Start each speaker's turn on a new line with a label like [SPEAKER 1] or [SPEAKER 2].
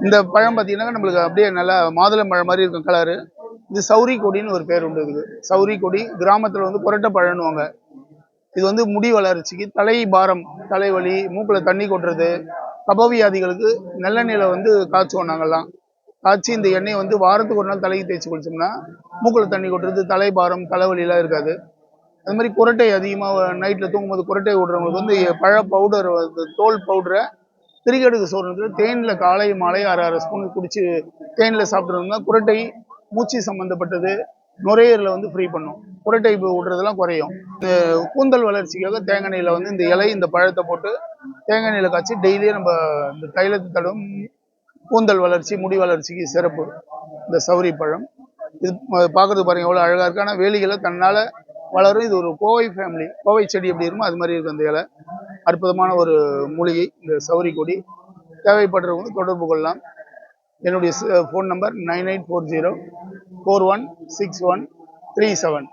[SPEAKER 1] இந்த பழம் பார்த்தீங்கன்னா நம்மளுக்கு அப்படியே நல்லா மாதுளம் பழம் மாதிரி இருக்கும் கலரு. இது சௌரி கொடின்னு ஒரு பேர் உண்டு. இதுக்கு சௌரி கொடி, கிராமத்தில் வந்து புரட்ட பழம்னுவாங்க. இது வந்து முடி வளர்ச்சிக்கு, தலை பாரம், தலைவலி, மூக்கில் தண்ணி கொட்டுறது, கபவியாதிகளுக்கு நல்லெண்ணெயில வந்து காய்ச்சுவோம் நாங்கள்லாம். காய்ச்சி இந்த எண்ணெயை வந்து வாரத்துக்கு ஒரு நாள் தலைக்கு தேய்ச்சி குளிச்சோம்னா மூக்கில் தண்ணி கொட்டுறது, தலை பாரம், தலைவலிலாம் இருக்காது. அது மாதிரி குரட்டை அதிகமாக நைட்டில் தூங்கும்போது குரட்டை விடுறவங்களுக்கு வந்து பழ பவுடர், தோல் பவுடரை திரிகடுக்கு சோறுல தேனில் காலை மாலை அரை ஸ்பூன் குடிச்சு தேனில் சாப்பிட்றதுனா குரட்டை, மூச்சு சம்மந்தப்பட்டது, நுரையீரலை வந்து ஃப்ரீ பண்ணும். குரட்டை விடுறதெல்லாம் குறையும். கூந்தல் வளர்ச்சிக்காக தேங்காய் எண்ணெயில் வந்து இந்த இலை, இந்த பழத்தை போட்டு தேங்காய் எண்ணெயில் காய்ச்சி டெய்லியும் நம்ம இந்த தைலத்தை தடவும். கூந்தல் வளர்ச்சி, முடி வளர்ச்சிக்கு சிறப்பு இந்த சௌரி பழம். இது பார்க்கறதுக்கு பாருங்க எவ்வளோ அழகாக இருக்கு. ஆனால் வேலிகளை தன்னால் வளரும். இது ஒரு கோவை ஃபேமிலி, கோவை செடி எப்படி இருக்குமோ அது மாதிரி இருக்கு அந்த இலை. அற்புதமான ஒரு மூலிகை இந்த சௌரி கொடி. தேவைப்படுறவங்க தொடர்பு கொள்ளலாம். என்னுடைய ஃபோன் நம்பர் 9840416137.